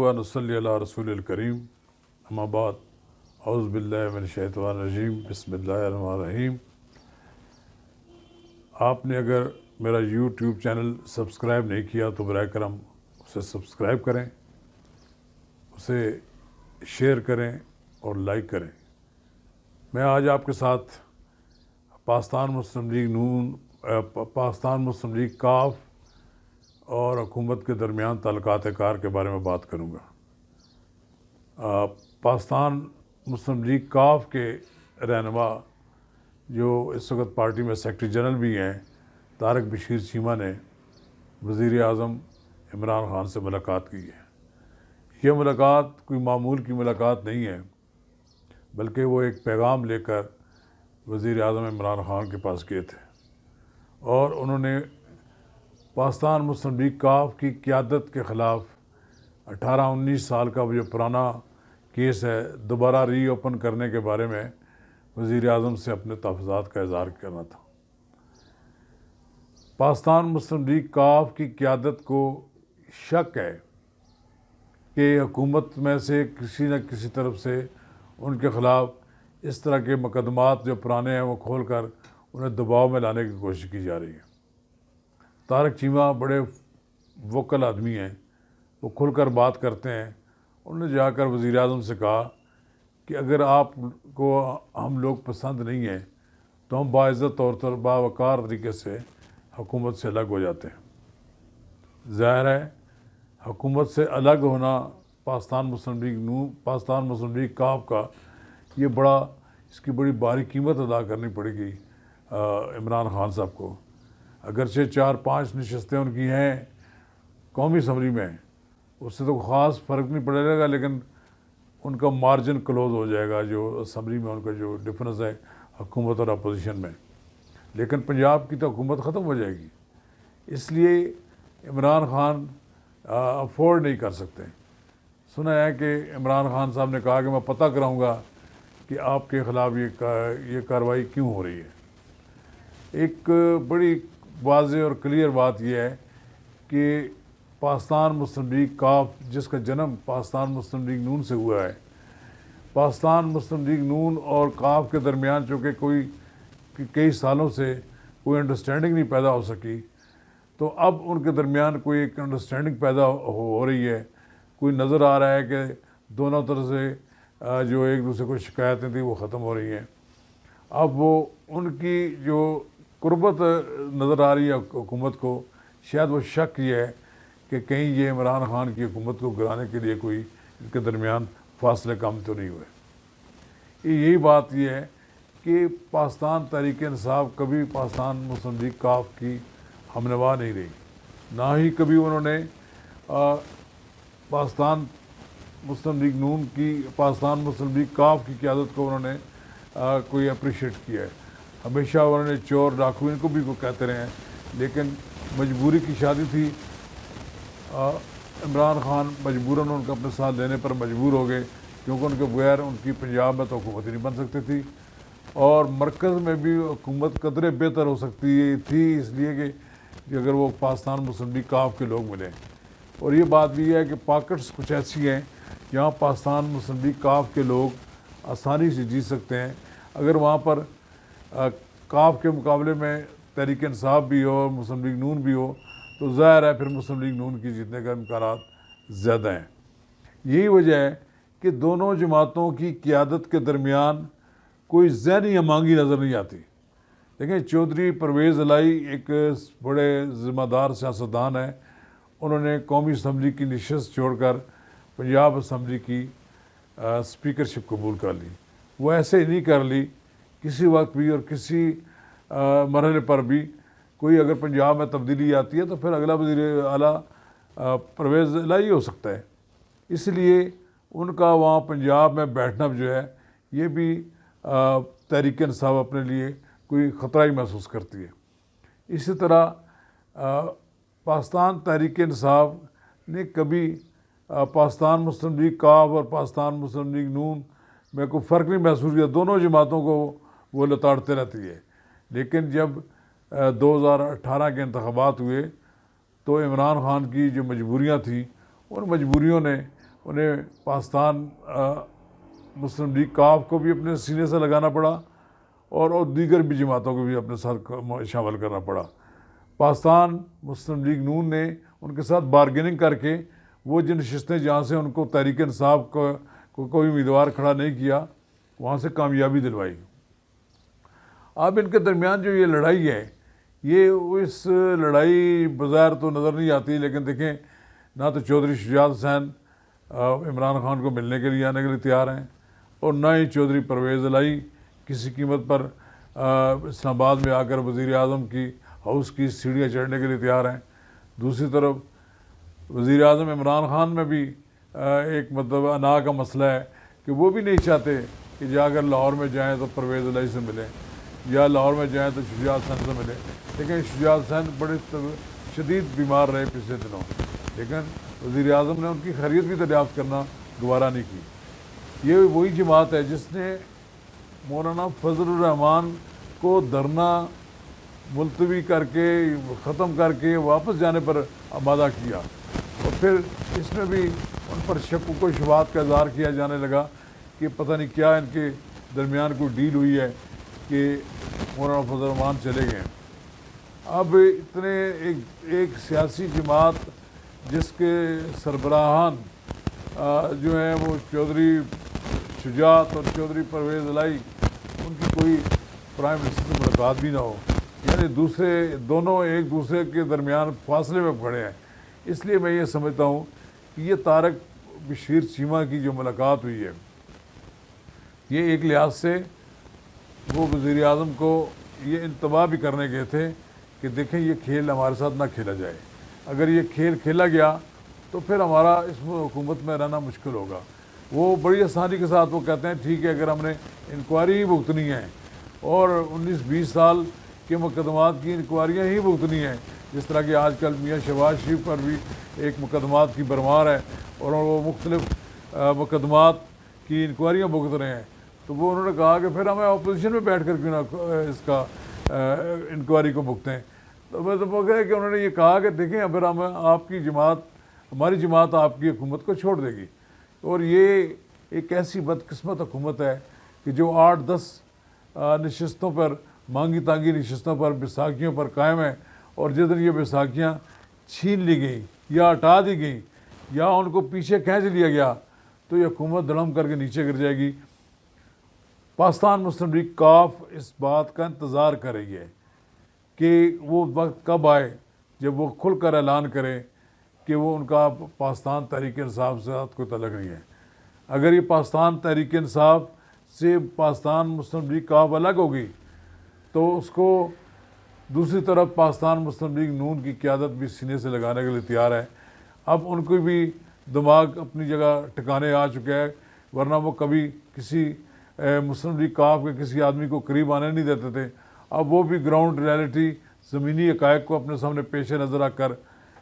व नसल्ली अला रसूलिल करीम अम्मा बाद औज़ु बिल्लाहि मिनश शैतानिर रजीम बिस्मिल्लाहिर रहमानिर रहीम। आपने अगर मेरा यूट्यूब चैनल सब्सक्राइब नहीं किया तो बराए करम उसे सब्सक्राइब करें, उसे शेयर करें और लाइक करें। मैं आज आपके साथ पाकिस्तान मुस्लिम लीग नून, पाकिस्तान मुस्लिम लीग काफ और हुकूमत के दरमियान ताल्लुकात कार के बारे में बात करूँगा। पाकिस्तान मुस्लिम लीग काफ के रहनुमा जो इस वक्त पार्टी में सेक्रेटरी जनरल भी हैं, तारिक बशीर चीमा ने वज़ीर आज़म इमरान खान से मुलाकात की है। ये मुलाकात कोई मामूल की मुलाकात नहीं है, बल्कि वो एक पैगाम लेकर वज़ीर आज़म इमरान खान के पास गए थे और उन्होंने पाकिस्तान मुस्लिम लीग काफ की क़यादत के ख़िलाफ़ 18-19 साल का वो जो पुराना केस है दोबारा रीओपन करने के बारे में वज़ीर आज़म से अपने तहफ़्फ़ुज़ात का इज़हार करना था। पाकिस्तान मुस्लिम लीग काफ की क़यादत को शक है कि हुकूमत में से किसी न किसी तरफ से उनके ख़िलाफ़ इस तरह के मुकदमात जो पुराने हैं वो खोल कर उन्हें दबाव में लाने की कोशिश की जा रही है। तारिक चीमा बड़े वोकल आदमी हैं, वो खुलकर बात करते हैं। उन्होंने जाकर वज़ीर आज़म से कहा कि अगर आपको हम लोग पसंद नहीं हैं तो हम बाइज़्ज़त और बावक़ार तरीके से हुकूमत से अलग हो जाते हैं। ज़ाहिर है हुकूमत से अलग होना पाकिस्तान मुस्लिम लीग काफ का ये इसकी बड़ी भारी कीमत अदा करनी पड़ेगी इमरान खान साहब को। अगरचे 4-5 नशस्तें उनकी हैं कौमी असम्बली में, उससे तो ख़ास फ़र्क नहीं पड़ेगा, लेकिन उनका मार्जिन क्लोज़ हो जाएगा जो असम्बली में उनका जो डिफरेंस है हुकूमत और अपोजिशन में। लेकिन पंजाब की तो हुकूमत ख़त्म हो जाएगी, इसलिए इमरान खान अफोर्ड नहीं कर सकते। सुना है कि इमरान खान साहब ने कहा कि मैं पता कराऊंगा कि आपके ख़िलाफ़ ये कार्रवाई क्यों हो रही है। एक बड़ी वाज़ेह और क्लियर बात यह है कि पाकिस्तान मुस्लिम लीग काफ, जिसका जन्म पाकिस्तान मुस्लिम लीग नून से हुआ है, पाकिस्तान मुस्लिम लीग नून और काफ के दरमियान चूँकि कई सालों से कोई अंडरस्टैंडिंग नहीं पैदा हो सकी, तो अब उनके दरमियान कोई एक अंडरस्टैंडिंग पैदा हो रही है। कोई नज़र आ रहा है कि दोनों तरफ से जो एक दूसरे को शिकायतें थी वो ख़त्म हो रही हैं। अब वो उनकी जो कुर्बत नज़र आ रही है हुकूमत को, शायद वो शक ये है कि कहीं ये इमरान खान की हुकूमत को गिराने के लिए कोई इनके दरमियान फासले कम तो नहीं हुए। यही बात ये है कि पाकिस्तान तहरीक इंसाफ कभी पाकिस्तान मुस्लिम लीग काफ की हमनवा नहीं रही, ना ही कभी उन्होंने पाकिस्तान मुस्लिम लीग नून की पाकिस्तान मुस्लिम लीग काफ की क़यादत को उन्होंने कोई अप्रिशिएट किया है। हमेशा उन्होंने चोर डाकू इनको भी को कहते रहे हैं, लेकिन मजबूरी की शादी थी। इमरान खान मजबूरन उनका अपने साथ लेने पर मजबूर हो गए, क्योंकि उनके बगैर उनकी पंजाब में तो हुकूमत ही नहीं बन सकती थी और मरकज़ में भी हुकूमत कदरे बेहतर हो सकती थी, इसलिए कि अगर वो पाकिस्तान मुस्लिम लीग काफ के लोग मिलें। और ये बात भी है कि पॉकेट्स कुछ ऐसी हैं जहाँ पाकिस्तान मुस्लिम लीग काफ के लोग आसानी से जीत सकते हैं। अगर वहाँ पर काफ के मुकाबले में तहरीक इंसाफ भी हो और मुस्लिम लीग नून भी हो तो ज़ाहिर है फिर मुस्लिम लीग नून की जीतने का इम्कान ज़्यादा हैं। यही वजह है कि दोनों जमातों की क़यादत के दरमियान कोई ज़हनी हमांगी नज़र नहीं आती। देखें, चौधरी परवेज़ इलाही एक बड़े ज़िम्मेदार सियासतदान है। उन्होंने कौमी असम्बली की नशस्त छोड़कर पंजाब असम्बली की स्पीकरशिप कबूल कर ली। वो ऐसे ही नहीं कर ली, किसी वक्त भी और किसी मरहले पर भी कोई अगर पंजाब में तब्दीली आती है तो फिर अगला वज़ीर आला परवेज़ इलाही हो सकता है। इसलिए उनका वहाँ पंजाब में बैठना जो है ये भी तहरीक इंसाफ अपने लिए कोई ख़तरा ही महसूस करती है। इसी तरह पाकिस्तान तहरीक इंसाफ ने कभी पाकिस्तान मुस्लिम लीग काफ और पाकिस्तान मुस्लिम लीग नून में कोई फ़र्क नहीं महसूस किया, दोनों जमातों को वो लताड़ते रहती है। लेकिन जब 2018 के इंतख़ाबात हुए तो इमरान खान की जो मजबूरियाँ थी उन मजबूरियों ने انہیں پاکستان مسلم لیگ کاف کو بھی اپنے سینے سے لگانا پڑا اور دیگر بھی جماعتوں کو بھی اپنے ساتھ شامل کرنا پڑا۔ پاکستان مسلم لیگ نون نے ان کے ساتھ بارگیننگ کر کے وہ جن نشستیں جہاں سے ان کو تحریک انصاف کو کوئی امیدوار کھڑا نہیں کیا وہاں سے کامیابی دلوائی۔ اب ان کے درمیان جو یہ لڑائی ہے، یہ اس لڑائی بظاہر تو نظر نہیں آتی، لیکن دیکھیں نہ تو چودھری شجاعت حسین عمران خان کو ملنے کے لیے آنے کے لیے تیار ہیں، اور نہ ہی چودھری پرویز الہی کسی قیمت پر اسلام آباد میں آ کر وزیر اعظم کی ہاؤس کی سیڑھیاں چڑھنے کے لیے تیار ہیں۔ دوسری طرف وزیر اعظم عمران خان میں بھی ایک مطلب انا کا مسئلہ ہے کہ وہ بھی نہیں چاہتے کہ جا کر لاہور میں جائیں تو پرویز الہی سے ملیں، یا لاہور میں جائیں تو شجاعت حسین سے ملیں، لیکن شجاعت حسین بڑے شدید بیمار رہے پچھلے دنوں، لیکن وزیر اعظم نے ان کی خیریت بھی دریافت کرنا گوارا نہیں کی۔ یہ وہی جماعت ہے جس نے مولانا فضل الرحمان کو دھرنا ملتوی کر کے ختم کر کے واپس جانے پر آمادہ کیا، اور پھر اس میں بھی ان پر شک و شبہات کا اظہار کیا جانے لگا کہ پتہ نہیں کیا ان کے درمیان کوئی ڈیل ہوئی ہے کہ مولانا فضل الرحمان چلے گئے۔ اب اتنے ایک سیاسی جماعت جس کے سربراہان جو ہیں وہ چودھری شجاعت اور چودھری پرویز الہی، ان کی کوئی پرائم منسٹر سے ملاقات بھی نہ ہو، یعنی دونوں ایک دوسرے کے درمیان فاصلے میں کھڑے ہیں۔ اس لیے میں یہ سمجھتا ہوں کہ یہ طارق بشیر چیمہ کی جو ملاقات ہوئی ہے، یہ ایک لحاظ سے وہ وزیر اعظم کو یہ انتباہ بھی کرنے گئے تھے کہ دیکھیں یہ کھیل ہمارے ساتھ نہ کھیلا جائے، اگر یہ کھیل کھیلا گیا تو پھر ہمارا اس حکومت میں رہنا مشکل ہوگا۔ وہ بڑی آسانی کے ساتھ وہ کہتے ہیں ٹھیک ہے اگر ہم نے انکوائری ہی بھگتنی ہے اور 19-20 سال کے مقدمات کی انکوائریاں ہی بھگتنی ہیں، جس طرح کہ آج کل میاں شہباز شریف پر بھی ایک مقدمات کی بھرمار ہے اور وہ مختلف مقدمات کی انکوائریاں بھگت رہے ہیں، تو وہ انہوں نے کہا کہ پھر ہمیں اپوزیشن میں بیٹھ کر کیوں نہ اس کا انکوائری کو بھگتیں۔ تو میں تو کہ انہوں نے یہ کہا کہ دیکھیں پھر ہماری جماعت آپ کی حکومت کو چھوڑ دے گی، اور یہ ایک ایسی بدقسمت حکومت ہے کہ جو 8-10 نشستوں پر مانگی تانگی نشستوں پر بیساکھیوں پر قائم ہے، اور جس دن یہ بیساکھیاں چھین لی گئیں یا ہٹا دی گئیں یا ان کو پیچھے کھینچ لیا گیا تو یہ حکومت دھڑم کر کے نیچے گر جائے گی۔ پاکستان مسلم لیگ کاف اس بات کا انتظار کر رہی ہے کہ وہ وقت کب آئے جب وہ کھل کر اعلان کرے کہ وہ ان کا پاکستان تحریک انصاف سے کوئی تعلق نہیں ہے۔ اگر یہ پاکستان تحریک انصاف سے پاکستان مسلم لیگ کاف الگ ہوگی تو اس کو دوسری طرف پاکستان مسلم لیگ نون کی قیادت بھی سینے سے لگانے کے لیے تیار ہے۔ اب ان کو بھی دماغ اپنی جگہ ٹھکانے آ چکا ہے، ورنہ وہ کبھی کسی مسلم لیگ کاف کے کسی آدمی کو قریب آنے نہیں دیتے تھے۔ اب وہ بھی گراؤنڈ ریالٹی زمینی حقائق کو اپنے سامنے پیش نظر رکھ کر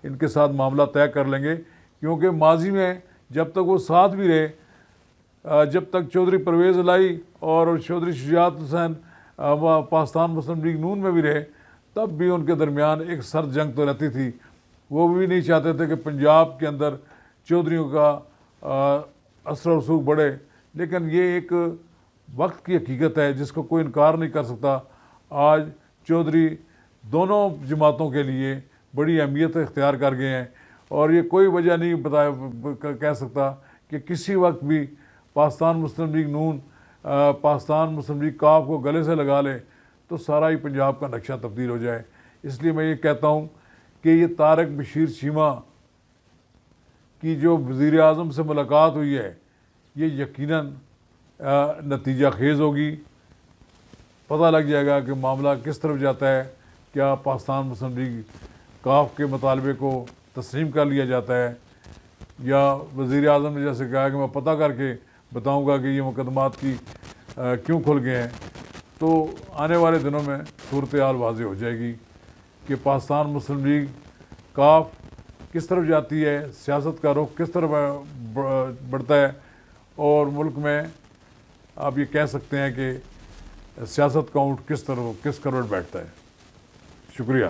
ان کے ساتھ معاملہ طے کر لیں گے، کیونکہ ماضی میں جب تک وہ ساتھ بھی رہے، جب تک چودھری پرویز الہی اور چودھری شجاعت حسین پاکستان مسلم لیگ نون میں بھی رہے، تب بھی ان کے درمیان ایک سرد جنگ تو رہتی تھی۔ وہ بھی نہیں چاہتے تھے کہ پنجاب کے اندر چودھریوں کا اثر و رسوخ بڑھے، لیکن یہ ایک وقت کی حقیقت ہے جس کو کوئی انکار نہیں کر سکتا۔ آج چودھری دونوں جماعتوں کے لیے بڑی اہمیت اختیار کر گئے ہیں، اور یہ کوئی وجہ نہیں کہہ سکتا کہ کسی وقت بھی پاکستان مسلم لیگ نون پاکستان مسلم لیگ کاف کو گلے سے لگا لے تو سارا ہی پنجاب کا نقشہ تبدیل ہو جائے۔ اس لیے میں یہ کہتا ہوں کہ یہ طارق بشیر چیمہ کی جو وزیر اعظم سے ملاقات ہوئی ہے یہ یقیناً نتیجہ خیز ہوگی۔ پتہ لگ جائے گا کہ معاملہ کس طرف جاتا ہے، کیا پاکستان مسلم لیگ کاف کے مطالبے کو تسلیم کر لیا جاتا ہے، یا وزیر اعظم نے جیسے کہا کہ میں پتہ کر کے بتاؤں گا کہ یہ مقدمات کی کیوں کھل گئے ہیں۔ تو آنے والے دنوں میں صورتحال واضح ہو جائے گی کہ پاکستان مسلم لیگ کاف کس طرف جاتی ہے، سیاست کا رخ کس طرف بڑھتا ہے، اور ملک میں آپ یہ کہہ سکتے ہیں کہ سیاست کا اونٹ کس کروٹ بیٹھتا ہے۔ شکریہ۔